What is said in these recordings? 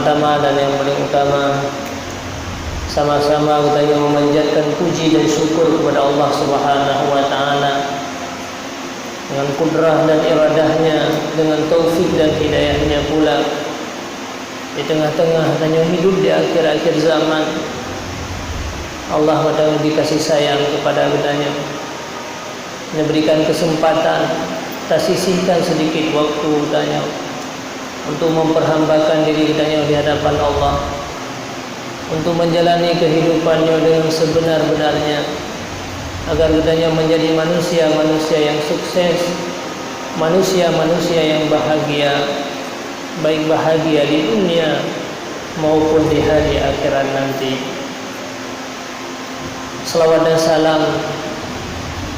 pertama dan yang paling utama, sama-sama kita memanjatkan puji dan syukur kepada Allah Subhanahu wa taala dengan kudrah dan iradahnya, dengan taufik dan hidayahnya pula, di tengah-tengah hanya hidup di akhir-akhir zaman, Allah kadang dikasih sayang kepada kitanya, memberikan kesempatan, kita sisihkan sedikit waktu kitanya untuk memperhambakan diri kitanya di hadapan Allah, untuk menjalani kehidupannya dengan sebenar-benarnya, agar kitanya menjadi manusia-manusia yang sukses, manusia-manusia yang bahagia, baik bahagia di dunia maupun di hari akhirat nanti. Salawat dan salam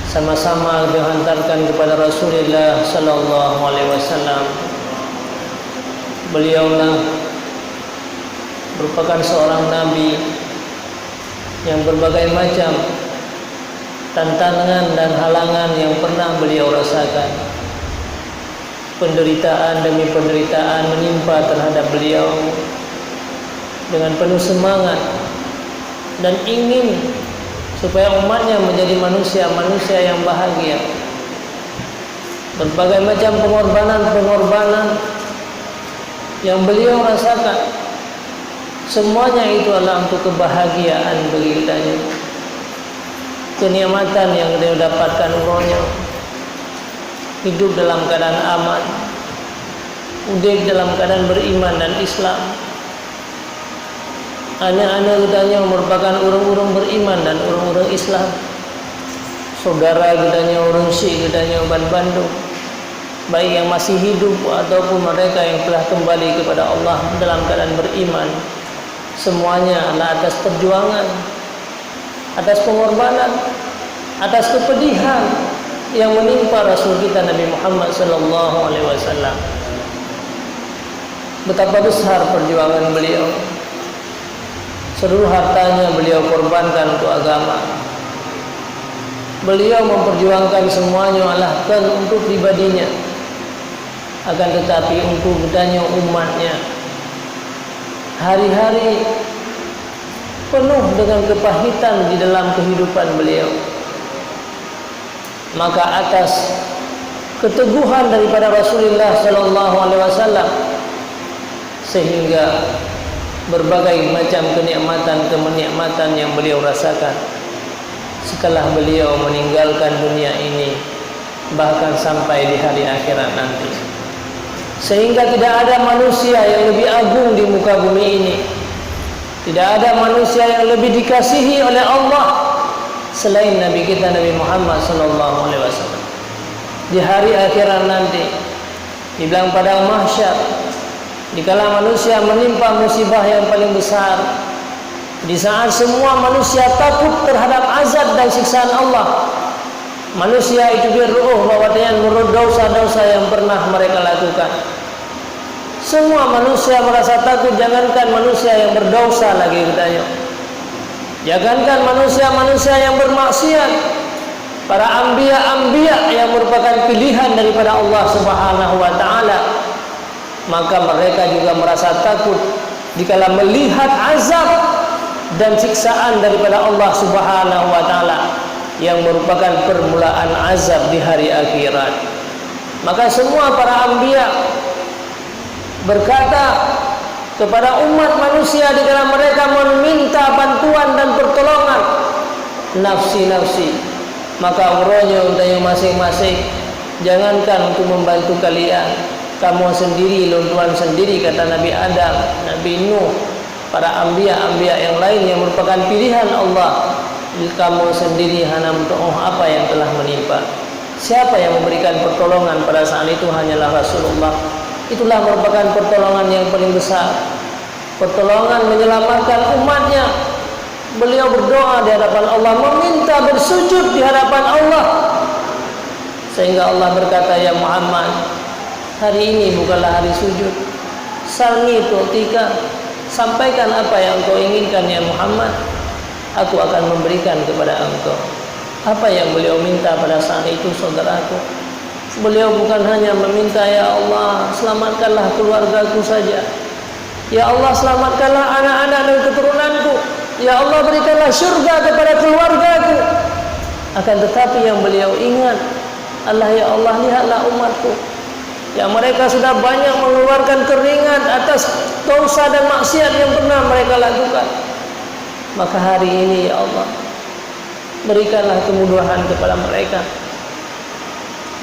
sama-sama dihantarkan kepada Rasulullah sallallahu alaihi wasallam. Beliaulah merupakan seorang nabi yang berbagai macam tantangan dan halangan yang pernah beliau rasakan. Penderitaan demi penderitaan menimpa terhadap beliau dengan penuh semangat dan ingin supaya umatnya menjadi manusia-manusia yang bahagia. Berbagai macam pengorbanan-pengorbanan yang beliau rasakan, semuanya itu adalah untuk kebahagiaan bagi kitanya, kenikmatan yang dia dapatkan umurnya, hidup dalam keadaan aman, hidup dalam keadaan beriman dan Islam. Anak-anak kitanya merupakan orang-orang beriman dan orang-orang Islam. Saudara kitanya, orang Syekh kitanya, Bandung, baik yang masih hidup ataupun mereka yang telah kembali kepada Allah dalam keadaan beriman, semuanya adalah atas perjuangan, atas pengorbanan, atas kepedihan yang menimpa Rasul kita Nabi Muhammad sallallahu alaihi wasallam. Betapa besar perjuangan beliau. Seluruh hartanya beliau korbankan untuk agama. Beliau memperjuangkan semuanya adalah untuk pribadinya, akan tetapi untuk bertanya umatnya. Hari-hari penuh dengan kepahitan di dalam kehidupan beliau. Maka atas keteguhan daripada Rasulullah sallallahu alaihi wasallam, sehingga berbagai macam kenikmatan yang beliau rasakan setelah beliau meninggalkan dunia ini, bahkan sampai di hari akhirat nanti. Sehingga tidak ada manusia yang lebih agung di muka bumi ini, tidak ada manusia yang lebih dikasihi oleh Allah selain Nabi kita Nabi Muhammad sallallahu alaihi wasallam. Di hari akhirat nanti, di bilang padang mahsyar, dikala manusia menimpa musibah yang paling besar, di saat semua manusia takut terhadap azab dan siksaan Allah, manusia itu berruh bahwa dia menurut dosa-dosa yang pernah mereka lakukan. Semua manusia merasa takut, jangankan manusia yang berdosa lagi katanya, jangankan manusia-manusia yang bermaksiat, para anbiya-anbiya yang merupakan pilihan daripada Allah Subhanahu wa taala, maka mereka juga merasa takut dikala melihat azab dan siksaan daripada Allah Subhanahu wa taala yang merupakan permulaan azab di hari akhirat. Maka semua para anbiya berkata kepada umat manusia dikala mereka meminta bantuan dan pertolongan, nafsi-nafsi, maka urutnya untanya masing-masing, jangankan untuk membantu kalian, kamu sendiri, luntuan sendiri, kata Nabi Adam, Nabi Nuh, para anbiya-anbiya yang lain yang merupakan pilihan Allah, kamu sendiri hanya untuk apa yang telah menimpa. Siapa yang memberikan pertolongan pada saat itu? Hanyalah Rasulullah. Itulah merupakan pertolongan yang paling besar, pertolongan menyelamatkan umatnya. Beliau berdoa di hadapan Allah, meminta bersujud di hadapan Allah, sehingga Allah berkata, ya Muhammad, hari ini bukanlah hari sujud. Salni tu'tika, sampaikan apa yang engkau inginkan ya Muhammad, aku akan memberikan kepada engkau. Apa yang beliau minta pada saat itu, saudaraku? Beliau bukan hanya meminta, ya Allah, selamatkanlah keluargaku saja. Ya Allah, selamatkanlah anak-anak dan keturunanku. Ya Allah, berikanlah syurga kepada keluargaku. Akan tetapi yang beliau ingat, Allah, ya Allah, lihatlah umatku yang mereka sudah banyak mengeluarkan keringat atas dosa dan maksiat yang pernah mereka lakukan. Maka hari ini ya Allah, berikanlah kemudahan kepada mereka.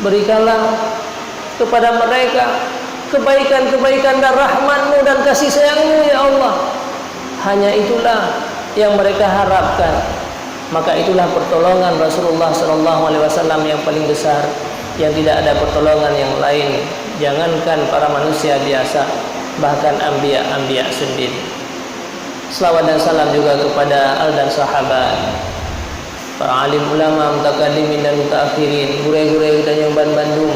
Berikanlah kepada mereka kebaikan-kebaikan dan rahmat-Mu dan kasih sayang-Mu ya Allah. Hanya itulah yang mereka harapkan. Maka itulah pertolongan Rasulullah SAW yang paling besar, yang tidak ada pertolongan yang lain. Jangankan para manusia biasa, bahkan anbiya sendiri. Selawat dan salam juga kepada al dan sahabat, para alim ulama, mutakaddimin dan mutaakhirin, guru-guru dan yang Bandung.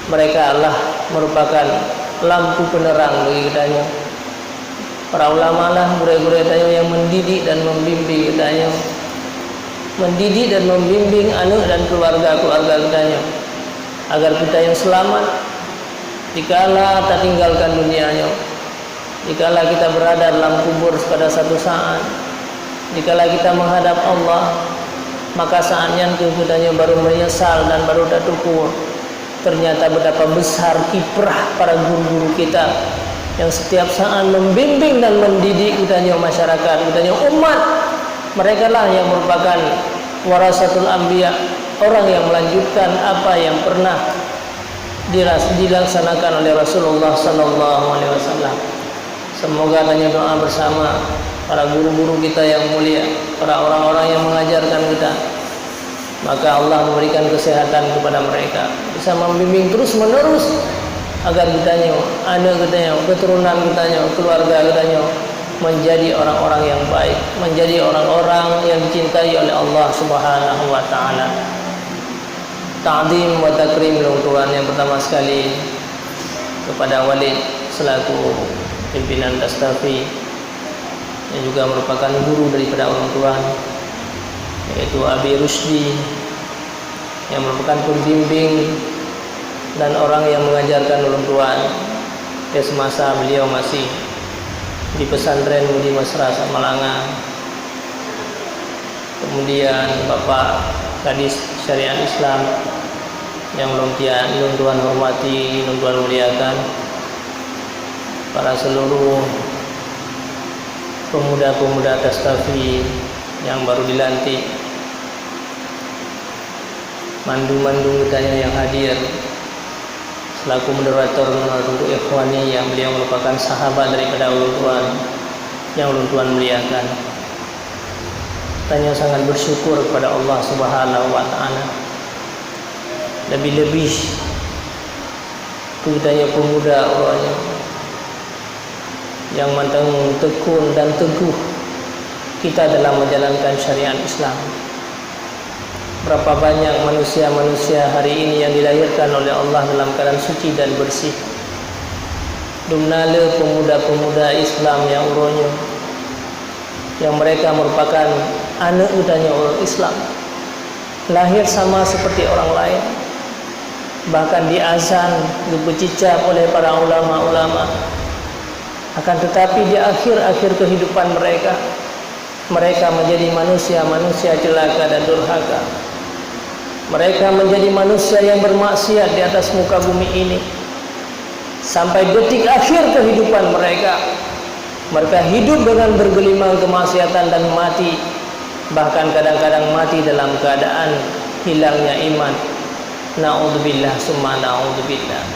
Mereka Allah merupakan lampu penerang bagi kitanya. Para ulama lah, guru-guru kitanya yang mendidik dan membimbing kitanya, mendidik dan membimbing anak dan keluarga kitanya, agar kita yang selamat dikala tak tinggalkan dunianya, dikala kita berada dalam kubur pada satu saat, dikala kita menghadap Allah. Maka saatnya kitanya baru menyesal dan baru tertukur. Ternyata betapa besar kiprah para guru-guru kita yang setiap saat membimbing dan mendidik kitanya masyarakat, kitanya umat. Mereka lah yang merupakan warasatul anbiya, orang yang melanjutkan apa yang pernah dilaksanakan oleh Rasulullah SAW. Semoga tanya doa bersama para guru-guru kita yang mulia, para orang-orang yang mengajarkan kita. Maka Allah memberikan kesehatan kepada mereka, bisa membimbing terus menerus agar kitanya, anak kitanya, keturunan kitanya, keluarga kitanya menjadi orang-orang yang baik, menjadi orang-orang yang dicintai oleh Allah Subhanahu wa taala. Ta'zim wa takrim Tuhan yang pertama sekali kepada Walid selaku pimpinan Dastafi, yang juga merupakan guru daripada orang Tuhan, yaitu Abi Rusdi, yang merupakan pembimbing dan orang yang mengajarkan ulum Tuhan semasa beliau masih di pesantren Budi Mesra Samalanga. Kemudian Bapak Kadis Syariat Islam yang ulum Tuhan hormati, ulum Tuhan muliakan, para seluruh pemuda-pemuda Dastafi yang baru dilantik, mandu-mandu kitanya yang hadir selaku moderator untuk Ikhwani, yang beliau merupakan sahabat daripada ulun Tuhan yang ulun Tuhan muliakan. Tanya sangat bersyukur kepada Allah Subhanahu wa taala. Lebih-lebih kitanya pemuda orangnya yang matang, tekun dan teguh kita dalam menjalankan syariat Islam. Berapa banyak manusia-manusia hari ini yang dilahirkan oleh Allah dalam keadaan suci dan bersih. Dumnala pemuda-pemuda Islam yang uronya, yang mereka merupakan anak utanya orang Islam, lahir sama seperti orang lain, bahkan diazan, dibecicap oleh para ulama-ulama. Akan tetapi di akhir-akhir kehidupan mereka menjadi manusia-manusia celaka dan durhaka. Mereka menjadi manusia yang bermaksiat di atas muka bumi ini. Sampai detik akhir kehidupan mereka hidup dengan bergelimang kemaksiatan dan mati. Bahkan kadang-kadang mati dalam keadaan hilangnya iman. Na'udzubillah summa na'udzubillah.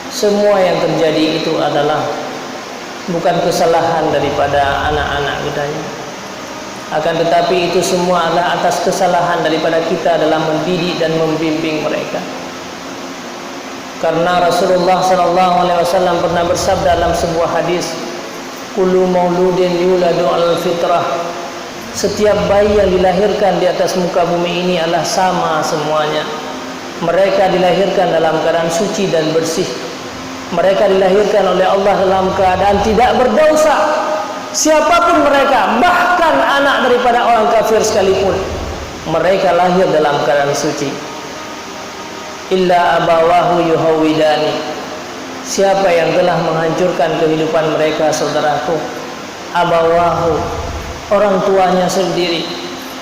Semua yang terjadi itu adalah bukan kesalahan daripada anak-anak kitanya, akan tetapi itu semua adalah atas kesalahan daripada kita dalam mendidik dan membimbing mereka. Karena Rasulullah SAW pernah bersabda dalam sebuah hadis, kullu mauludin yuladu al fitrah, setiap bayi yang dilahirkan di atas muka bumi ini adalah sama semuanya. Mereka dilahirkan dalam keadaan suci dan bersih. Mereka dilahirkan oleh Allah dalam keadaan tidak berdosa. Siapapun mereka, bahkan anak daripada orang kafir sekalipun, mereka lahir dalam keadaan suci. Illa abawahu yuhawidani, Siapa yang telah menghancurkan kehidupan mereka, saudaraku? Abawahu, orang tuanya sendiri,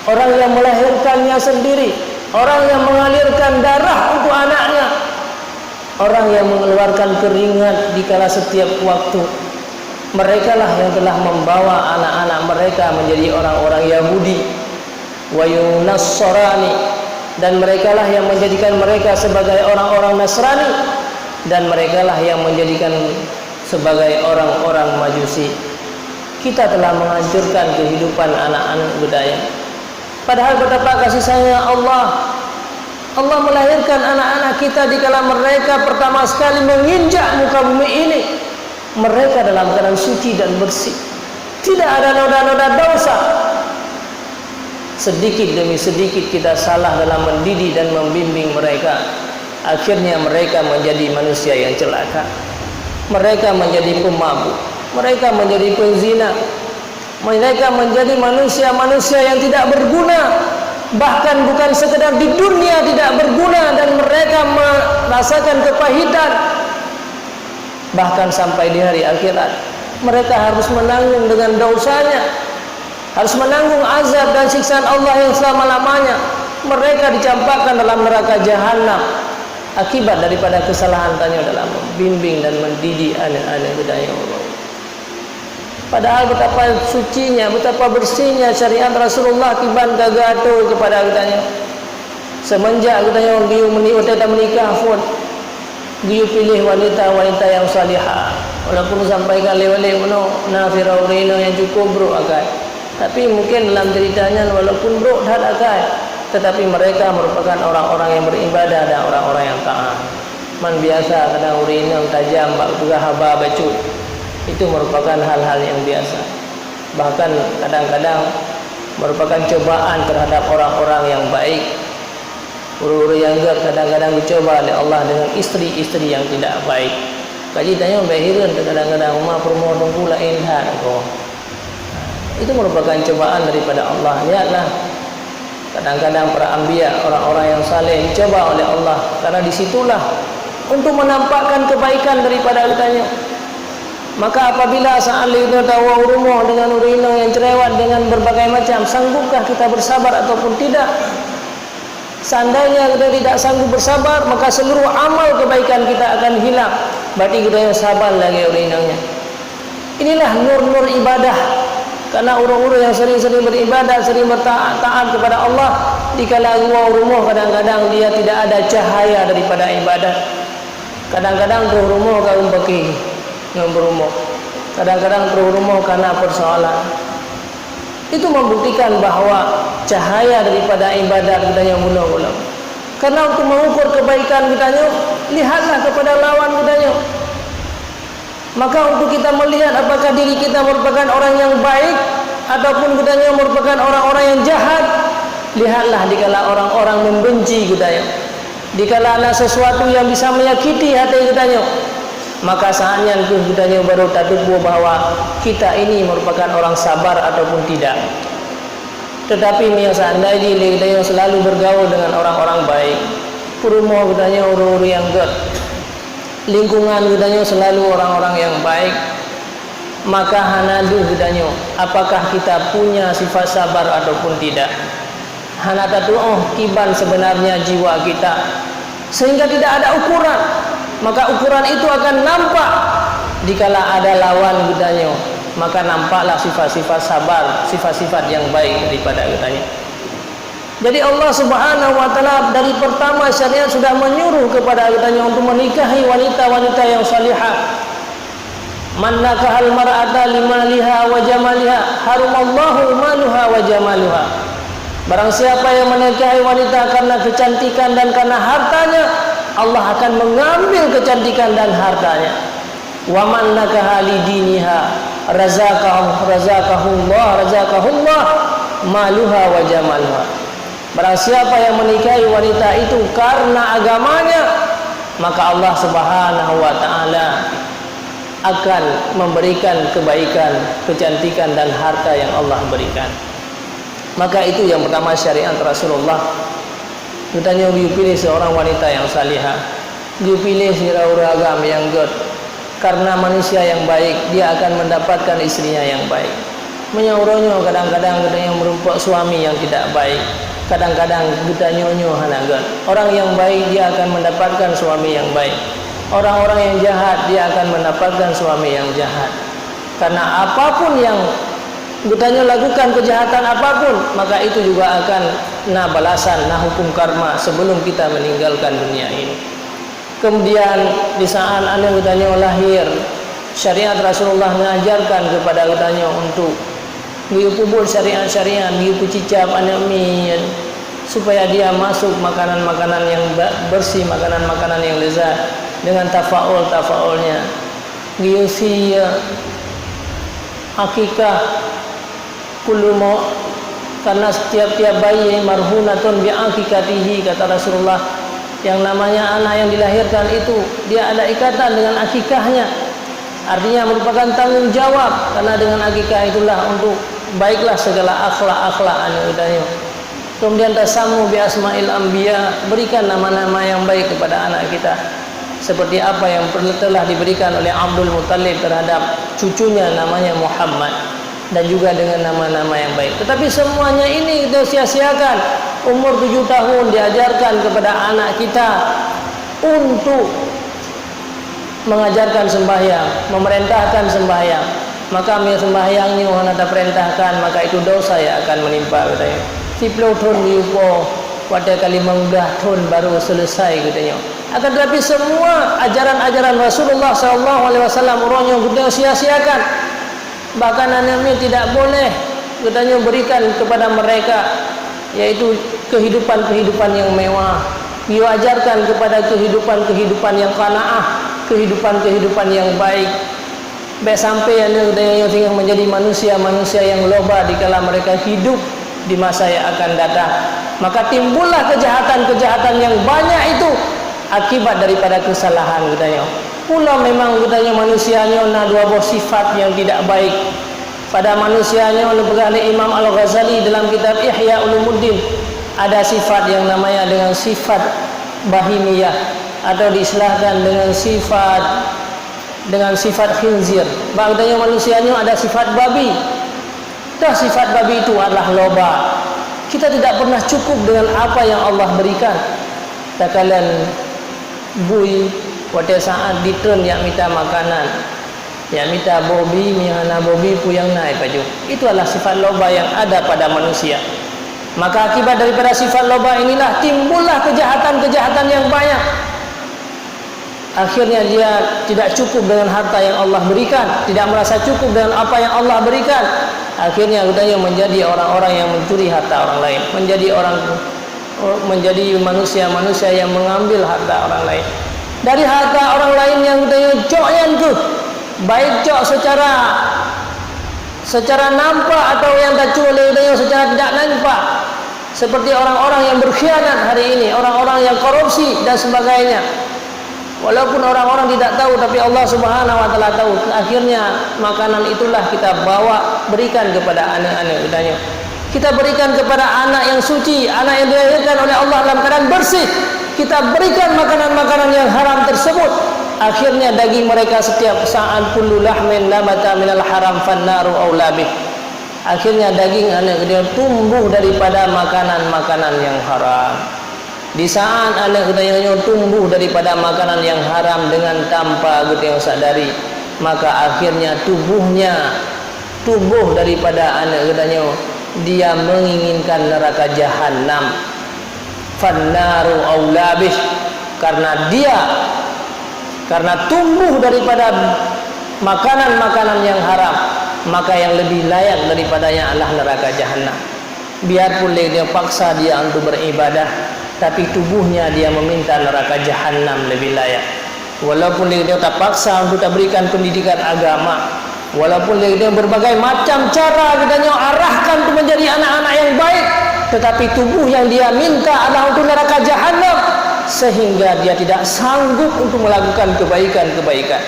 orang yang melahirkannya sendiri, orang yang mengalirkan darah untuk anaknya, orang yang mengeluarkan keringat di kala setiap waktu. Mereka lah yang telah membawa anak-anak mereka menjadi orang-orang Yahudi wa Yunassarani, dan mereka lah yang menjadikan mereka sebagai orang-orang Nasrani, dan mereka lah yang menjadikan sebagai orang-orang Majusi. Kita telah menghancurkan kehidupan anak-anak budaya. Padahal betapa kasih sayang Allah, Allah melahirkan anak-anak kita di kala mereka pertama sekali menginjak muka bumi ini. Mereka dalam keadaan suci dan bersih, tidak ada noda-noda dosa. Sedikit demi sedikit kita salah dalam mendidik dan membimbing mereka. Akhirnya mereka menjadi manusia yang celaka. Mereka menjadi pemabuk, mereka menjadi penzina, mereka menjadi manusia-manusia yang tidak berguna. Bahkan bukan sekedar di dunia tidak berguna, dan mereka merasakan kepahitan. Bahkan sampai di hari akhirat mereka harus menanggung dengan dosanya, harus menanggung azab dan siksaan Allah yang selama-lamanya. Mereka dicampakkan dalam neraka jahanam akibat daripada kesalahan tanya dalam membimbing dan mendidik anak-anak budaya Allah. Padahal betapa sucinya, betapa bersihnya syariat Rasulullah tiban gagato kepada kitanya. Semenjak kitanya menikah pun dia pilih wanita-wanita yang salihah. Walaupun sampaikan lewat-lewat nafiraurina yang cukup bro akai, tapi mungkin dalam ceritanya walaupun bro dah akai, tetapi mereka merupakan orang-orang yang beribadah dan orang-orang yang taat. Man biasa kadang urina tajam bak juga haba bacut, itu merupakan hal-hal yang biasa. Bahkan kadang-kadang merupakan cobaan terhadap orang-orang yang baik. Uru-uru yang kadang-kadang dicoba oleh Allah dengan istri-istri yang tidak baik. Kaji tanya bahiran kadang-kadang rumah permoh tunggu lain hal. Itu merupakan cobaan daripada Allah. Lihatlah, kadang-kadang para anbiya, orang-orang yang saleh dicoba oleh Allah, karena disitulah untuk menampakkan kebaikan daripada kitanya. Maka apabila saat kita tahu rumah dengan urino yang cerewet dengan berbagai macam, sanggupkah kita bersabar ataupun tidak? Seandainya kita tidak sanggup bersabar, maka seluruh amal kebaikan kita akan hilang. Berarti kita yang sabar lagi urinanya. Inilah nur-nur ibadah. Karena orang-orang yang sering-sering beribadah, sering bertaat kepada Allah, dikala rumah kadang-kadang dia tidak ada cahaya daripada ibadah. Kadang-kadang tu rumah kaum baki berumur, kadang-kadang tu rumah karena persoalan. Itu membuktikan bahawa cahaya daripada ibadat kita yang mula-mula. Karena untuk mengukur kebaikan kita, lihatlah kepada lawan kita. Maka untuk kita melihat apakah diri kita merupakan orang yang baik ataupun kita merupakan orang-orang yang jahat, lihatlah dikala orang-orang membenci kita, dikala ada sesuatu yang bisa menyakiti hati kita, maka saatnya kita baru tahu bahawa kita ini merupakan orang sabar ataupun tidak. Tetapi seandainya kita yang selalu bergaul dengan orang-orang baik, rumah kita orang-orang yang good, lingkungan kita selalu orang-orang yang baik, maka hanadu kita apakah kita punya sifat sabar ataupun tidak. Hana tahu kiban sebenarnya jiwa kita, sehingga tidak ada ukuran. Maka ukuran itu akan nampak dikala ada lawan kitanya, maka nampaklah sifat-sifat sabar, sifat-sifat yang baik daripada kitanya. Jadi Allah Subhanahu wa taala dari pertama syariat sudah menyuruh kepada kitanya untuk menikahi wanita-wanita yang salihah. Man nakahal mar'ata limaliha wa jamaliha harumallahu maluha wa jamaluha. Barang siapa yang menikahi wanita karena kecantikan dan karena hartanya, Allah akan mengambil kecantikan dan hartanya. Wa man nakaha lidiniha razaqahullah maluha wa jamaluha. Barang siapa yang menikahi wanita itu karena agamanya, maka Allah Subhanahu wa taala akan memberikan kebaikan, kecantikan dan harta yang Allah berikan. Maka itu yang pertama syariat Rasulullah. Kita pilih seorang wanita yang salihah, dia pilih sirah agama yang good, karena manusia yang baik dia akan mendapatkan istrinya yang baik. Menyauronyo kadang-kadang katanya merupakan suami yang tidak baik, kadang-kadang kita nyonyo hanagan. Orang yang baik dia akan mendapatkan suami yang baik, orang-orang yang jahat dia akan mendapatkan suami yang jahat. Karena apapun yang kita lakukan, kejahatan apapun, maka itu juga akan balasan, hukum karma sebelum kita meninggalkan dunia ini. Kemudian di saat anda lahir, syariat Rasulullah mengajarkan kepada kita untuk kubur syariat-syariat, cicap anak min, supaya dia masuk makanan-makanan yang bersih, makanan-makanan yang lezat dengan tafaulnya. Giusi akikah kullu karena setiap bayi marhunatun bi akikatihi, kata Rasulullah. Yang namanya anak yang dilahirkan itu dia ada ikatan dengan akikahnya. Artinya merupakan tanggung jawab, karena dengan akikah itulah untuk baiklah segala akhlak-akhlak anaknya. Kemudian tasamu bi asmail anbiya, berikan nama-nama yang baik kepada anak kita, seperti apa yang telah diberikan oleh Abdul Muttalib terhadap cucunya namanya Muhammad, dan juga dengan nama-nama yang baik. Tetapi semuanya ini kita sia-siakan. Umur 7 tahun diajarkan kepada anak kita untuk mengajarkan sembahyang, memerintahkan sembahyang. Maka sembahyangnya hendak perintahkan, maka itu dosa yang akan menimpa katanya. 10 tahun diupo, pada kali menggah tahun baru selesai katanya. Akan tetapi semua ajaran-ajaran Rasulullah SAW orangnya kita sia-siakan. Bahkan anak ini tidak boleh katanya berikan kepada mereka, yaitu kehidupan-kehidupan yang mewah. Diwajarkan kepada kehidupan-kehidupan yang qanaah, kehidupan-kehidupan yang baik. Baik sampai yang menjadi manusia-manusia yang loba dikala mereka hidup di masa yang akan datang. Maka timbullah kejahatan-kejahatan yang banyak itu akibat daripada kesalahan katanya. Pula memang katanya manusianya dua buah sifat yang tidak baik. Pada manusianya oleh Imam Al-Ghazali dalam kitab Ihya Ulumuddin, ada sifat yang namanya dengan sifat bahimiyah, atau diistilahkan dengan sifat khinzir. Bagdanya manusianya ada sifat babi. Dah sifat babi itu adalah loba. Kita tidak pernah cukup dengan apa yang Allah berikan. Tak kalian bui pada saat ditun yang minta makanan, yang minta bobi, mihana bobi puyang naik baju. Itu adalah sifat loba yang ada pada manusia. Maka akibat daripada sifat loba inilah timbullah kejahatan-kejahatan yang banyak. Akhirnya dia tidak cukup dengan harta yang Allah berikan, tidak merasa cukup dengan apa yang Allah berikan. Akhirnya katanya menjadi orang-orang yang mencuri harta orang lain, menjadi manusia-manusia yang mengambil harta orang lain. Dari harta orang lain yang katanya cokyan tu, baik cok secara nampak atau yang tak oleh secara tidak nampak. Seperti orang-orang yang berkhianat hari ini, orang-orang yang korupsi dan sebagainya. Walaupun orang-orang tidak tahu, tapi Allah Subhanahu wa taala tahu. Akhirnya makanan itulah kita bawa berikan kepada anak-anak kita. Kita berikan kepada anak yang suci, anak yang dilahirkan oleh Allah dalam keadaan bersih. Kita berikan makanan-makanan yang haram tersebut. Akhirnya daging mereka setiap saat kullu lahmin nabata minal haram fannaru aula bih. Akhirnya daging anak dia tumbuh daripada makanan-makanan yang haram. Di saat anak kita tumbuh daripada makanan yang haram dengan tanpa kita yang sadari, maka akhirnya tubuh daripada anak kita dia menginginkan neraka jahanam. Fannaru aula bih, karena tumbuh daripada makanan-makanan yang haram, maka yang lebih layak daripadanya adalah neraka jahanam. Biarpun dia paksa dia untuk beribadah, tapi tubuhnya dia meminta neraka jahanam lebih layak. Walaupun dia tak paksa untuk tak berikan pendidikan agama, walaupun dia berbagai macam cara kita arahkan untuk menjadi anak-anak yang baik, tetapi tubuh yang dia minta adalah untuk neraka jahanam, sehingga dia tidak sanggup untuk melakukan kebaikan-kebaikan.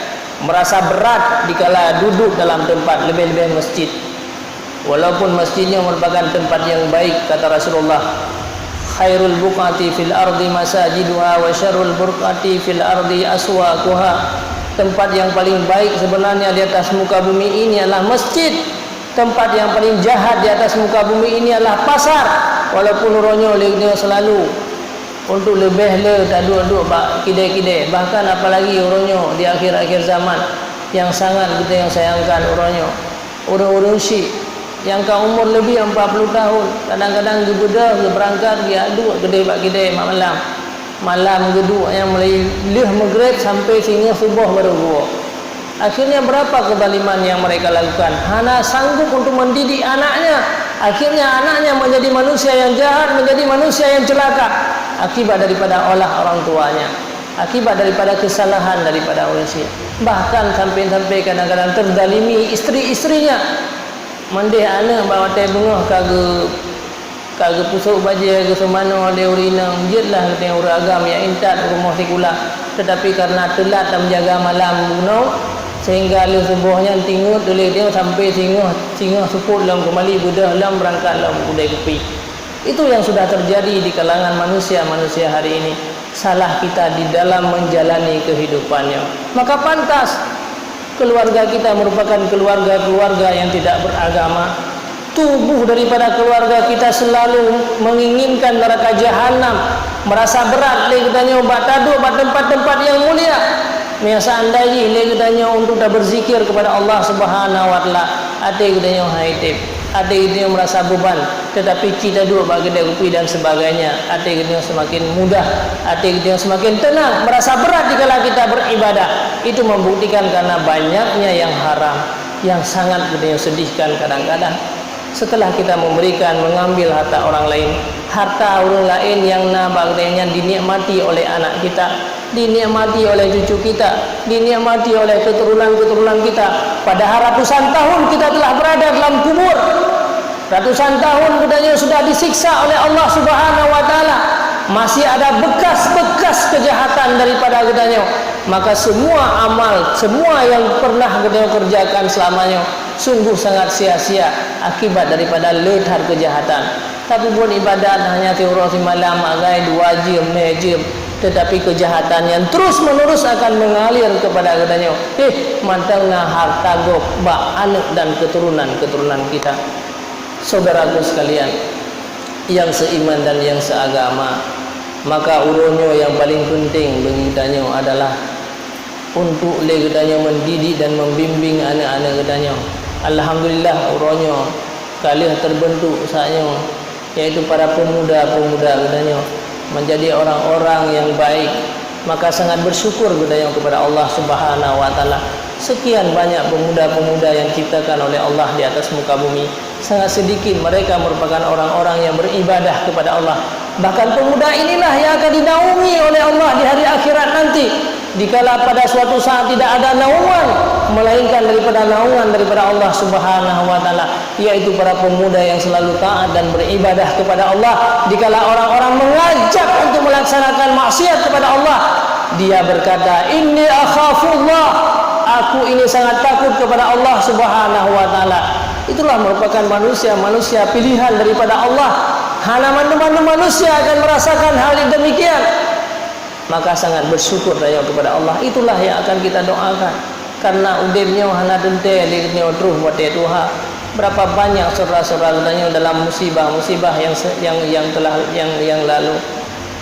Merasa berat dikala duduk dalam tempat, lebih-lebih masjid. Walaupun masjidnya merupakan tempat yang baik, kata Rasulullah, khairul buqati fil ardi masajiduha wa syarrul burqati fil ardi aswaquha. Tempat yang paling baik sebenarnya di atas muka bumi ini adalah masjid. Tempat yang paling jahat di atas muka bumi ini adalah pasar. Walaupun uronyo dia selalu untuk lebih tak duduk kedai-kedai. Bahkan apalagi uronyo di akhir-akhir zaman yang sangat kita yang sayangkan uronyo. Urung-urung syik yang ke umur lebih 40 tahun. Kadang-kadang dia bedah, dia berangkat, dia duduk kedai-kedai malam. Malam geduk yang mulai leh maghrib sampai sehingga subuh baru gua. Akhirnya berapa kezaliman yang mereka lakukan? Hana sanggup untuk mendidik anaknya. Akhirnya anaknya menjadi manusia yang jahat, menjadi manusia yang celaka. Akibat daripada olah orang tuanya. Akibat daripada kesalahan daripada manusia. Bahkan sampai-sampai kadang-kadang terzalimi isteri-istrinya. Mandeh anak bawa teh bengah kagak pusuk baje ke semana dia urina jetlah tengok agam yang intat rumah sekolah, tetapi karena telat dan menjaga malam bunuh sehingga le sebuahnya tingut oleh dia sampai singa suput dalam kembali bedah dalam berangkat dalam kudai kepi. Itu yang sudah terjadi di kalangan manusia hari ini. Salah kita di dalam menjalani kehidupannya. Maka pantas keluarga kita merupakan keluarga yang tidak beragama. Tubuh daripada keluarga kita selalu menginginkan neraka jahanam, merasa berat le katanya obat taduk tempat-tempat yang mulia. Biasa andai le katanya untuk dah berzikir kepada Allah Subhanahu wa taala, ate katanya haitib, ate katanya merasa beban, tetapi kita duduk bagi kedai kopi dan sebagainya, ate katanya semakin mudah, ate katanya semakin tenang, merasa berat dikala kita beribadah. Itu membuktikan karena banyaknya yang haram, yang sangat katanya sedihkan kadang-kadang. Setelah kita mengambil harta orang lain, harta orang lain yang bagainya dinikmati oleh anak kita, dinikmati oleh cucu kita, dinikmati oleh keturunan-keturunan kita. Padahal ratusan tahun kita telah berada dalam kubur. Ratusan tahun katanya sudah disiksa oleh Allah Subhanahu wa taala. Masih ada bekas-bekas kejahatan daripada katanya. Maka semua amal, semua yang pernah katanya kerjakan selamanya sungguh sangat sia-sia akibat daripada letar kejahatan. Tapi pun ibadat hanya teori malam agai 2 jam, 4 jam, tetapi kejahatan yang terus menerus akan mengalir kepada katanya mantangna harta gok ba anak dan keturunan kita. Saudaraku sekalian yang seiman dan yang seagama, maka uronyo yang paling penting bagi kitanya adalah untuk kitanya mendidik dan membimbing anak-anak kitanya. Alhamdulillah uronyo kalih terbentuk saatnya, yaitu para pemuda-pemuda katanya menjadi orang-orang yang baik. Maka sangat bersyukur katanya kepada Allah Subhanahu wa taala. Sekian banyak pemuda-pemuda yang diciptakan oleh Allah di atas muka bumi. Sangat sedikit mereka merupakan orang-orang yang beribadah kepada Allah. Bahkan pemuda inilah yang akan dinaungi oleh Allah di hari akhirat nanti. Dikala pada suatu saat tidak ada naungan melainkan daripada naungan daripada Allah Subhanahu wa taala, yaitu para pemuda yang selalu taat dan beribadah kepada Allah. Dikala orang-orang mengajak untuk melaksanakan maksiat kepada Allah, dia berkata, "Inni akhafullah." Aku ini sangat takut kepada Allah Subhanahu wa taala. Itulah merupakan manusia pilihan daripada Allah. Hanya mandu-mandu manusia akan merasakan hal yang demikian. Maka sangat bersyukur saya kepada Allah. Itulah yang akan kita doakan. Karena udibnya hana dente lirnya terus buat Tuhan. Berapa banyak saudara-saudaranya dalam musibah-musibah yang lalu.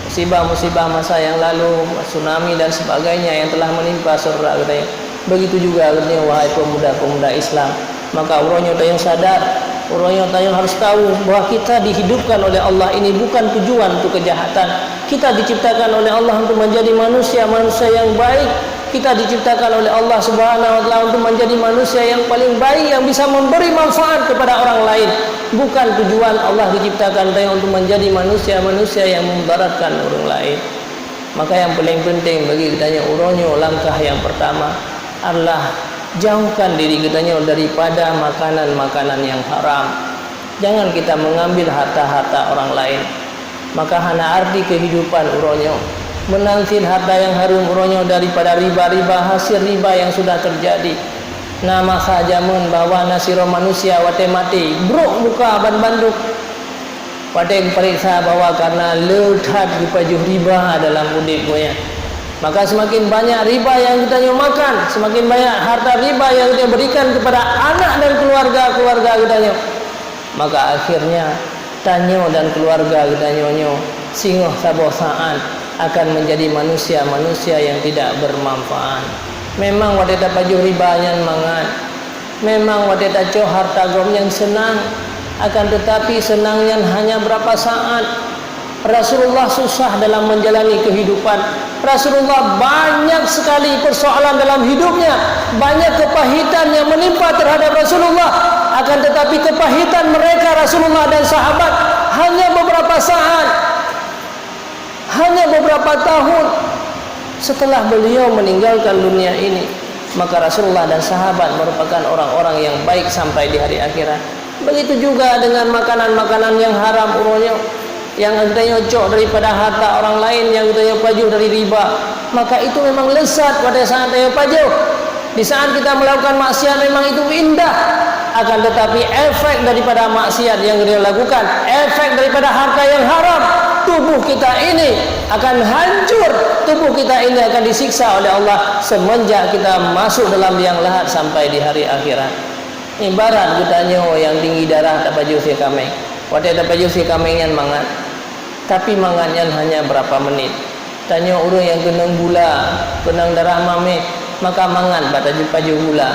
Musibah-musibah masa yang lalu, tsunami dan sebagainya yang telah menimpa saudara katanya. Begitu juga katanya wahai pemuda-pemuda Islam. Maka urangnya tayang sadar, urangnya tayang harus tahu bahawa kita dihidupkan oleh Allah ini bukan tujuan untuk kejahatan. Kita diciptakan oleh Allah untuk menjadi manusia yang baik. Kita diciptakan oleh Allah Subhanahu wa taala untuk menjadi manusia yang paling baik, yang bisa memberi manfaat kepada orang lain. Bukan tujuan Allah diciptakan tayang untuk menjadi manusia yang memudaratkan orang lain. Maka yang paling penting bagi kitanya urangnya langkah yang pertama adalah jauhkan diri kitanya daripada makanan-makanan yang haram. Jangan kita mengambil harta-harta orang lain. Maka hana arti kehidupan uronyo menangsir harta yang harum uronyo daripada riba-riba, hasil riba yang sudah terjadi. Nama sajamun bahwa nasiro manusia wate mati brok buka banduk wate periksa bahwa karena letat dipajuh riba dalam udip goyang. Maka semakin banyak riba yang kita makan, semakin banyak harta riba yang kita berikan kepada anak dan keluarga kita, maka akhirnya tanyo dan keluarga kita singoh saboh saat akan menjadi manusia yang tidak bermanfaat. Memang wadeta pajuh riba yang mangan, memang wadeta coh harta gom yang senang, akan tetapi senangnya hanya berapa saat. Rasulullah susah dalam menjalani kehidupan. Rasulullah banyak sekali persoalan dalam hidupnya, banyak kepahitan yang menimpa terhadap Rasulullah. Akan tetapi kepahitan mereka Rasulullah dan sahabat hanya beberapa saat, hanya beberapa tahun setelah beliau meninggalkan dunia ini. Maka Rasulullah dan sahabat merupakan orang-orang yang baik sampai di hari akhirat. Begitu juga dengan makanan-makanan yang haram uronya, yang kita nyocok daripada harta orang lain, yang kita pajuh dari riba, maka itu memang lezat pada saat kita pajuh. Di saat kita melakukan maksiat memang itu indah, akan tetapi efek daripada maksiat yang kita lakukan, efek daripada harta yang haram, tubuh kita ini akan hancur, tubuh kita ini akan disiksa oleh Allah semenjak kita masuk dalam liang lahat sampai di hari akhirat. Ibarat kita yang tinggi darah tak pajuh si kameng, waktu tak pajuh si kameng yang mangan, tapi mangannya hanya berapa menit. Tanya orang yang kena gula, kena darah mame, maka mangan pada pajuh gula,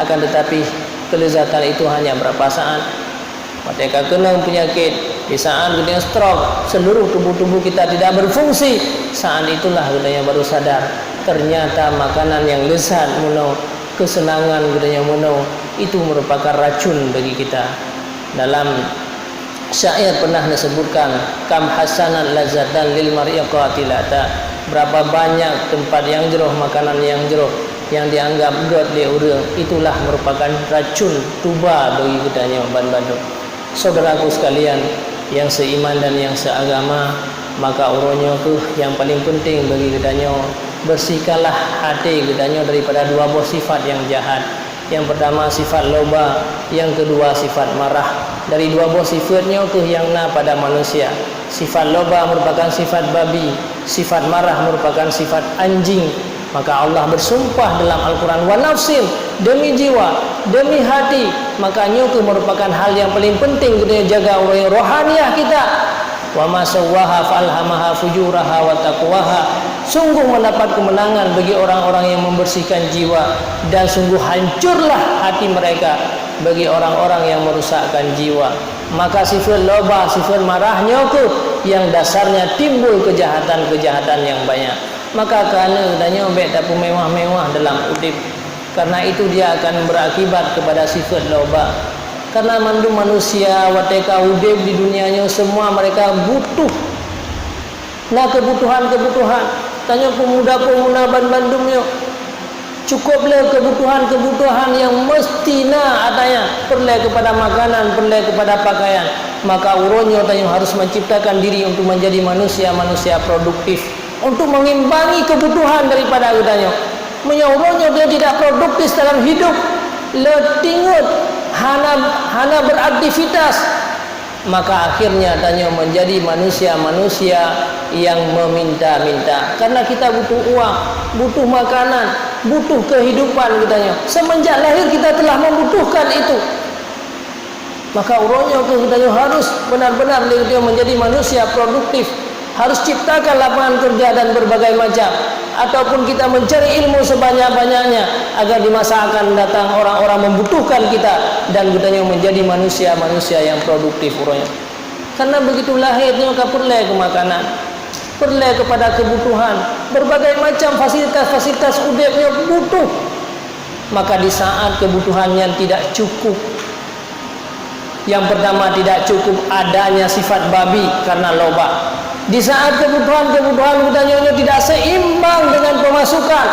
akan tetapi kelezatan itu hanya berapa saat. Mereka kena penyakit, di saat kita stroke, seluruh tubuh kita tidak berfungsi. Saat itulah kita baru sadar, ternyata makanan yang lezat muno, kesenangan kita muno, itu merupakan racun bagi kita. Dalam syair pernah disebutkan, kam hasanat lazatan lil mar'i qatilata, berapa banyak tempat yang jeroh, makanan yang jeroh yang dianggap god le urang, itulah merupakan racun tuba bagi kita ban-bandung. Saudaraku sekalian yang seiman dan yang seagama, maka uronyo tu yang paling penting bagi kita, bersihkanlah hati kita daripada dua buah sifat yang jahat. Yang pertama sifat loba, yang kedua sifat marah. Dari dua buah sifatnya tu yang pada manusia. Sifat loba merupakan sifat babi, sifat marah merupakan sifat anjing. Maka Allah bersumpah dalam Al-Quran, wa nafsin, demi jiwa, demi hati. Makanya itu merupakan hal yang paling penting kita jaga rohaniah kita. Wa ma sawwaha falhamaha fujuraha wa taqwaha. Sungguh mendapat kemenangan bagi orang-orang yang membersihkan jiwa, dan sungguh hancurlah hati mereka bagi orang-orang yang merusakkan jiwa. Maka sifat loba, sifat marahnya itu yang dasarnya timbul kejahatan-kejahatan yang banyak. Maka kerana adanya obek tak mewah-mewah dalam udip, karena itu dia akan berakibat kepada sifat loba. Karena mandu manusia wateka udip di dunianya semua mereka butuh. Nah kebutuhan-kebutuhan, tanya pemuda-pemuda Bandungnya, cukuplah kebutuhan-kebutuhan yang mestina adanya, perlu kepada makanan, perlu kepada pakaian. Maka uronyo tanya harus menciptakan diri untuk menjadi manusia-manusia produktif, untuk mengimbangi kebutuhan daripada kitanya. Menyauronyo dia tidak produktif dalam hidup, letingut, hana beraktivitas, maka akhirnya tanya menjadi manusia-manusia yang meminta-minta. Karena kita butuh uang, butuh makanan, butuh kehidupan kitanya. Semenjak lahir kita telah membutuhkan itu. Maka uronyo kita harus benar-benar dia menjadi manusia produktif, harus ciptakan lapangan kerja dan berbagai macam, ataupun kita mencari ilmu sebanyak-banyaknya agar di masa akan datang orang-orang membutuhkan kita dan kita menjadi manusia-manusia yang produktif uronyo. Karena begitu lahirnya maka perlu ke makanan, perlu kepada kebutuhan, berbagai macam fasilitas-fasilitas udipnya butuh. Maka di saat kebutuhannya tidak cukup, yang pertama tidak cukup adanya sifat babi karena loba. Di saat kebutuhan-kebutuhan kita tidak seimbang dengan pemasukan,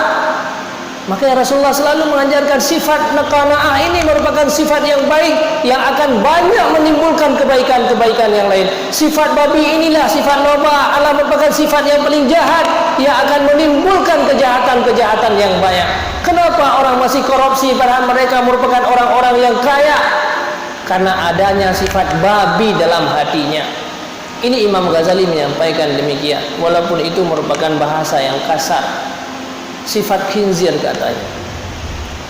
maka Rasulullah selalu mengajarkan sifat qanaah ini merupakan sifat yang baik yang akan banyak menimbulkan kebaikan-kebaikan yang lain. Sifat babi inilah, sifat loba adalah merupakan sifat yang paling jahat yang akan menimbulkan kejahatan-kejahatan yang banyak. Kenapa orang masih korupsi padahal mereka merupakan orang-orang yang kaya? Karena adanya sifat babi dalam hatinya. Ini Imam Ghazali menyampaikan demikian, walaupun itu merupakan bahasa yang kasar. sifat khinzir katanya.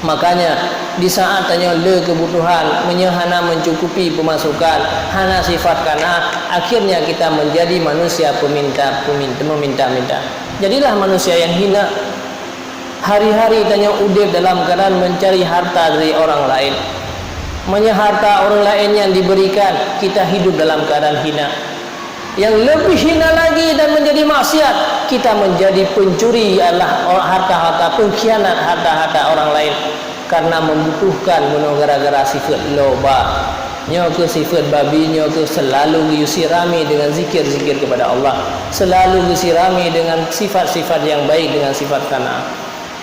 Makanya di saat tanya le kebutuhan menyehana mencukupi pemasukan hana sifat kana, akhirnya kita menjadi manusia meminta. Jadilah manusia yang hina. Hari-hari tanya udip dalam keadaan mencari harta dari orang lain. Harta orang lain yang diberikan, kita hidup dalam keadaan hina. Yang lebih hina lagi dan menjadi maksiat, kita menjadi pencuri adalah harta-harta, pengkhianat harta-harta orang lain karena membutuhkan gara-gara sifat loba. Nyo ke sifat babi, nyo ke selalu yusirami dengan zikir-zikir kepada Allah, selalu yusirami dengan sifat-sifat yang baik, dengan sifat kana.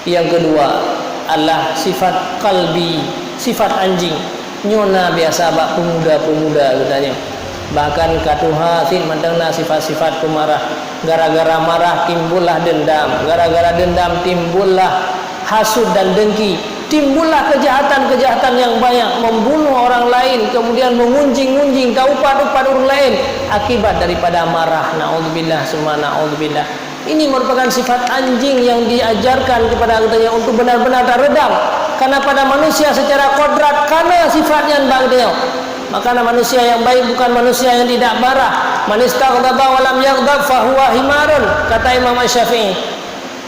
Yang kedua adalah sifat kalbi, sifat anjing. Nyona biasa bak pemuda-pemuda katanya. Bahkan katuha sin mantengna sifat-sifat pemarah. Gara-gara marah timbullah dendam, gara-gara dendam timbullah hasud dan dengki, timbullah kejahatan-kejahatan yang banyak, membunuh orang lain, kemudian mengunjing-unjing, taupat-upat orang lain akibat daripada marah. Naudzubillah summa naudzubillah. Ini merupakan sifat anjing yang diajarkan kepada katanya untuk benar-benar redam. Karena pada manusia secara kodrat karena sifatnya bagdeo. Makanya manusia yang baik bukan manusia yang tidak marah. Man istaghdaba wa lam yaghdab fa huwa himarun, kata Imam Syafi'i.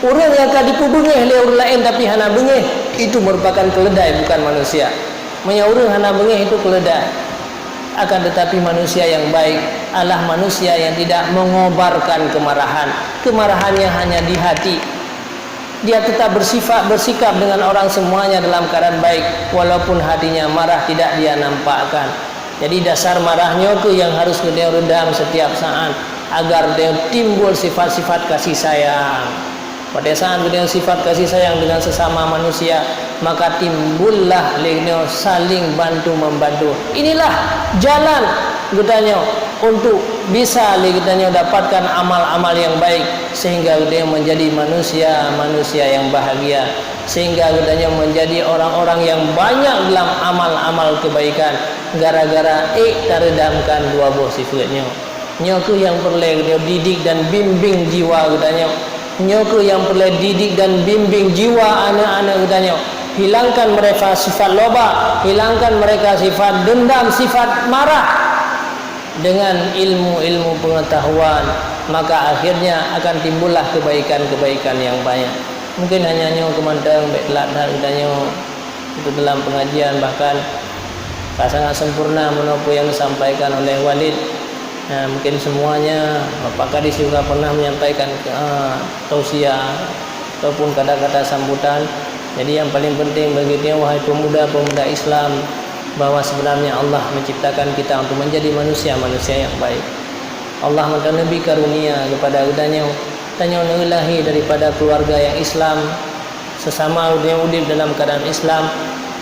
Orang yang akan dipubengih oleh orang lain tapi hana bengih, itu merupakan keledai, bukan manusia. Orang hana bengih itu keledai. Akan tetapi manusia yang baik adalah manusia yang tidak mengobarkan kemarahan. Kemarahannya hanya di hati. Dia tetap bersikap dengan orang semuanya dalam keadaan baik, walaupun hatinya marah tidak dia nampakkan. Jadi dasar marahnya itu yang harus dia redam setiap saat agar dia timbul sifat-sifat kasih sayang. Pada saat dia sifat kasih sayang dengan sesama manusia, maka timbullah dia saling bantu membantu. Inilah jalan katanya untuk bisa katanya dapatkan amal-amal yang baik sehingga dia menjadi manusia yang bahagia, sehingga katanya menjadi orang-orang yang banyak dalam amal-amal kebaikan gara-gara teredamkan dua buah sifatnya. Nyoku yang perlu dia didik dan bimbing jiwa katanya. Nyoku yang perlu didik dan bimbing jiwa anak-anak katanya. Hilangkan mereka sifat loba, hilangkan mereka sifat dendam, sifat marah. Dengan ilmu-ilmu pengetahuan, maka akhirnya akan timbullah kebaikan-kebaikan yang banyak. Mungkin hanya nyo kemandang beklat dan itu dalam pengajian, bahkan sangat sempurna menopo yang disampaikan oleh Walid. Nah, mungkin semuanya Pak Kadis juga pernah menyampaikan tausiah ataupun kata-kata sambutan. Jadi yang paling penting bagi dia, wahai pemuda-pemuda Islam, bahwa sebenarnya Allah menciptakan kita untuk menjadi manusia-manusia yang baik. Allah minta Nabi karunia kepada udanya lahir daripada keluarga yang Islam, sesama yang hidup dalam keadaan Islam,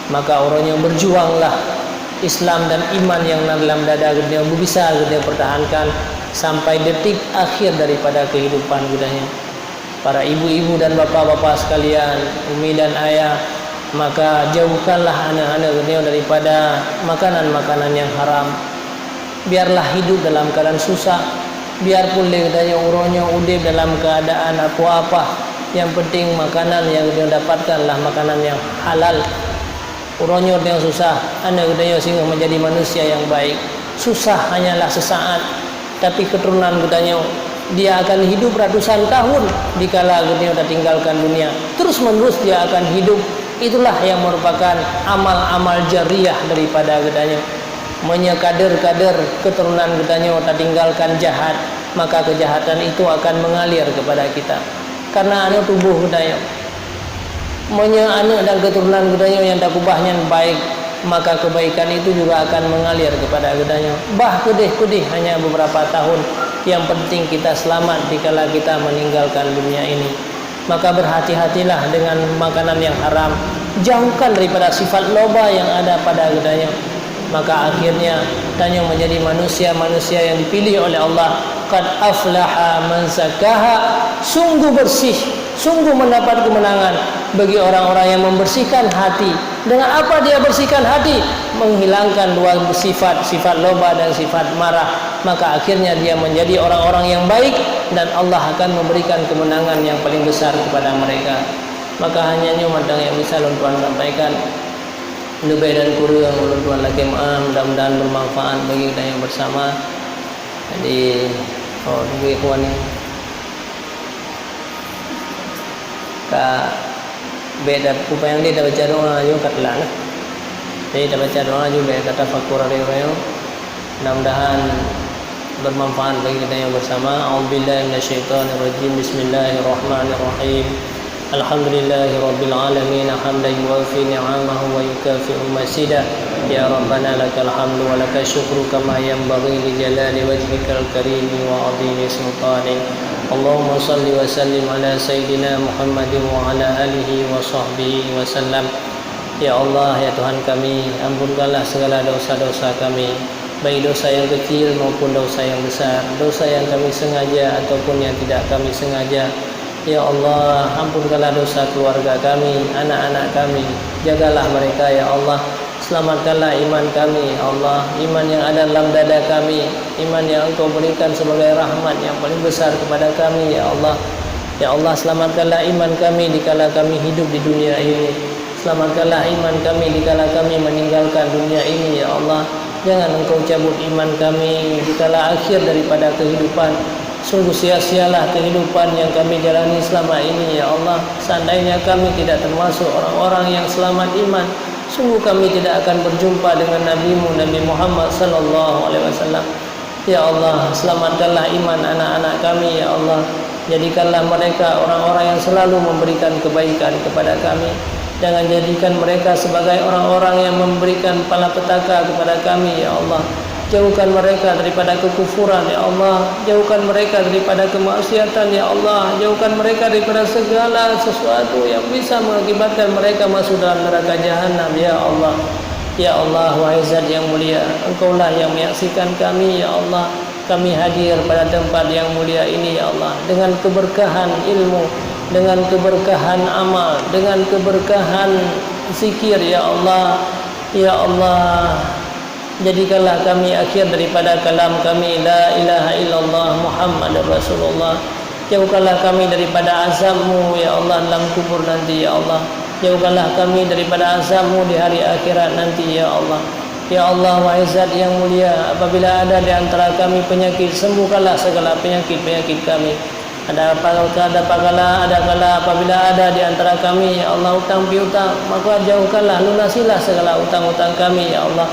maka orangnya berjuanglah Islam dan iman yang dalam dada dia bisa dia pertahankan sampai detik akhir daripada kehidupan budanya. Para ibu-ibu dan bapak-bapak sekalian, umi dan ayah, maka jauhkanlah anak-anak dunia daripada makanan-makanan yang haram. Biarlah hidup dalam keadaan susah, biarpun katanya urangnya udip dalam keadaan apa-apa, yang penting makanan yang dia dapatkanlah makanan yang halal. Urangnya yang susah, anak dunia sehingga menjadi manusia yang baik. Susah hanyalah sesaat, tapi keturunan katanya dia akan hidup ratusan tahun dikala dia sudah tinggalkan dunia. Terus menerus dia akan hidup. Itulah yang merupakan amal-amal jariah daripada katanya. Kader-kader keturunan katanya tak tinggalkan jahat, maka kejahatan itu akan mengalir kepada kita. Karena anak tubuh katanya, anak dan keturunan katanya yang tak kubahnya baik, maka kebaikan itu juga akan mengalir kepada katanya. Bah kudih hanya beberapa tahun, yang penting kita selamat dikala kita meninggalkan dunia ini. Maka berhati-hatilah dengan makanan yang haram, jauhkan daripada sifat loba yang ada pada katanya. Maka akhirnya tanya menjadi manusia-manusia yang dipilih oleh Allah. Qad aflaha man zakkaha, sungguh bersih, sungguh mendapat kemenangan bagi orang-orang yang membersihkan hati. Dengan apa dia bersihkan hati? Menghilangkan dua sifat loba dan sifat marah. Maka akhirnya dia menjadi orang-orang yang baik dan Allah akan memberikan kemenangan yang paling besar kepada mereka. Maka hanya madang yang bisa Tuan sampaikan. Lebih dan kurang Tuan lagi maaf, mudah-mudahan bermanfaat bagi kita yang bersama. Jadi tunggu ikhwan ni ka beda upaya yang dia baca doa yo katlan. Jadi kita baca doa juga kata fakur reo. Mudah-mudahan bermanfaat bagi kita yang bersama. A'udzubillahi minasyaitonirrajim. Bismillahirrahmanirrahim. Alhamdulillahirabbil alamin hamdan yuwafi ni'amahu wa yukafi'u masidah. Ya Rabbana lakal hamdu wa lakal syukru kama yanbaghi li jalali wajhikal karim wa 'azimi sultanik. Allahumma salli wa sallim ala sayyidina Muhammadin wa ala alihi wa sahbihi wa sallam. Ya Allah, ya Tuhan kami, ampunkanlah segala dosa-dosa kami, baik dosa yang kecil maupun dosa yang besar, dosa yang kami sengaja ataupun yang tidak kami sengaja. Ya Allah, ampunkanlah dosa keluarga kami, anak-anak kami, jagalah mereka ya Allah. Selamatkanlah iman kami ya Allah, iman yang ada dalam dada kami, iman yang Engkau berikan sebagai rahmat yang paling besar kepada kami ya Allah. Ya Allah, selamatkanlah iman kami dikala kami hidup di dunia ini. Selamatkanlah iman kami dikala kami meninggalkan dunia ini ya Allah. Jangan Engkau cabut iman kami dikala akhir daripada kehidupan. Sungguh sia-sialah kehidupan yang kami jalani selama ini ya Allah. Seandainya kami tidak termasuk orang-orang yang selamat iman, sungguh kami tidak akan berjumpa dengan Nabi-Mu Nabi Muhammad sallallahu alaihi wasallam. Ya Allah, selamatkanlah iman anak-anak kami ya Allah. Jadikanlah mereka orang-orang yang selalu memberikan kebaikan kepada kami. Jangan jadikan mereka sebagai orang-orang yang memberikan malapetaka kepada kami ya Allah. Jauhkan mereka daripada kekufuran ya Allah. Jauhkan mereka daripada kemaksiatan ya Allah. Jauhkan mereka daripada segala sesuatu yang bisa mengakibatkan mereka masuk dalam neraka jahanam ya Allah. Ya Allah, wahai Zat yang mulia, Engkaulah yang menyaksikan kami ya Allah. Kami hadir pada tempat yang mulia ini ya Allah, dengan keberkahan ilmu, dengan keberkahan amal, dengan keberkahan zikir ya Allah. Ya Allah, jadikanlah kami akhir daripada kalam kami la ilaha illallah Muhammadur Rasulullah. Jauhkanlah kami daripada azab-Mu ya Allah dalam kubur nanti ya Allah. Jauhkanlah kami daripada azab-Mu di hari akhirat nanti ya Allah. Ya Allah, wahai Zat yang mulia, apabila ada di antara kami penyakit, sembuhkanlah segala penyakit-penyakit kami. Ada kala apabila ada di antara kami ya Allah hutang piutang, maka jauhkanlah, lunasilah segala hutang-hutang kami ya Allah.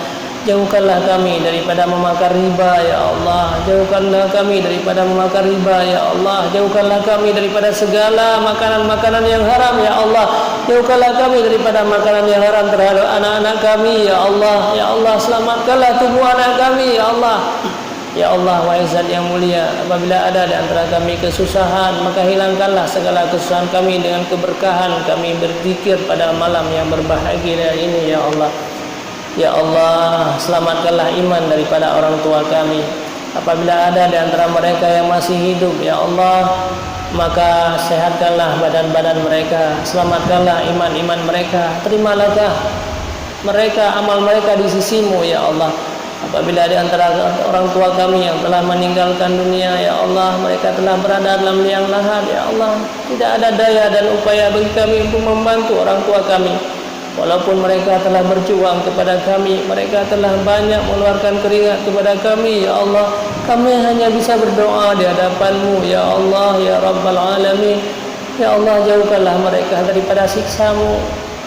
Jauhkanlah kami daripada memakan riba ya Allah. Jauhkanlah kami daripada memakan riba ya Allah. Jauhkanlah kami daripada segala makanan-makanan yang haram ya Allah. Jauhkanlah kami daripada makanan yang haram terhadap anak-anak kami ya Allah. Ya Allah, selamatkanlah tubuh anak kami ya Allah. Ya Allah, wahai Zat yang mulia, apabila ada di antara kami kesusahan, maka hilangkanlah segala kesusahan kami dengan keberkahan kami berzikir pada malam yang berbahagia ini ya Allah. Ya Allah, selamatkanlah iman daripada orang tua kami. Apabila ada di antara mereka yang masih hidup ya Allah, maka sehatkanlah badan-badan mereka, selamatkanlah iman-iman mereka. Terimalah mereka, amal mereka di sisi-Mu ya Allah. Apabila di antara orang tua kami yang telah meninggalkan dunia ya Allah, mereka telah berada dalam liang lahat ya Allah, tidak ada daya dan upaya bagi kami untuk membantu orang tua kami. Walaupun mereka telah berjuang kepada kami, mereka telah banyak mengeluarkan keringat kepada kami ya Allah, kami hanya bisa berdoa di hadapan-Mu ya Allah ya Rabbal Alamin. Ya Allah, jauhkanlah mereka daripada siksa-Mu,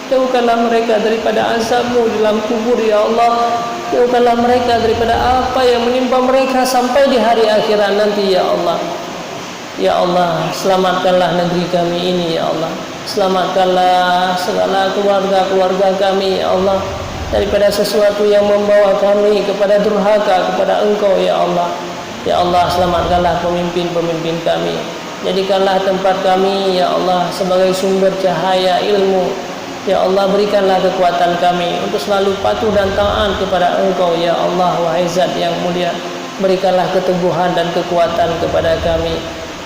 jauhkanlah mereka daripada azab-Mu dalam kubur ya Allah. Jauhkanlah mereka daripada apa yang menimpa mereka sampai di hari akhirat nanti ya Allah. Ya Allah, selamatkanlah negeri kami ini ya Allah. Selamatkanlah segala keluarga-keluarga kami ya Allah daripada sesuatu yang membawa kami kepada durhaka kepada Engkau ya Allah. Ya Allah, selamatkanlah pemimpin-pemimpin kami. Jadikanlah tempat kami ya Allah sebagai sumber cahaya ilmu. Ya Allah, berikanlah kekuatan kami untuk selalu patuh dan taat kepada Engkau ya Allah, wahai Zat yang mulia. Berikanlah keteguhan dan kekuatan kepada kami.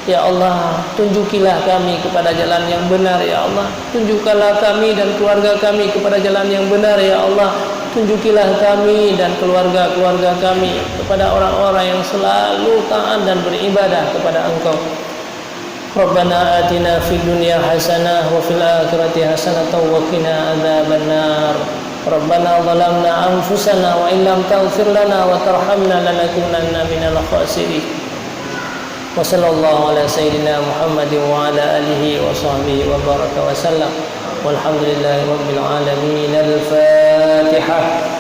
Ya Allah, tunjukilah kami kepada jalan yang benar ya Allah. Tunjukkanlah kami dan keluarga kami kepada jalan yang benar ya Allah. Tunjukilah kami dan keluarga-keluarga kami kepada orang-orang yang selalu taat dan beribadah kepada Engkau. Rabbana atina fid dunya hasanah wa fil akhirati hasanah wa qina adzabannar. Rabbana zalamna anfusana wa illam taghfir lana wa tarhamna lanakunanna minal khasirin. Wa sallallahu ala sayyidina Muhammadin wa ala alihi wa sahbihi wa baraka wa sallam. Walhamdulillahi rabbil alamin. Al-Fatihah.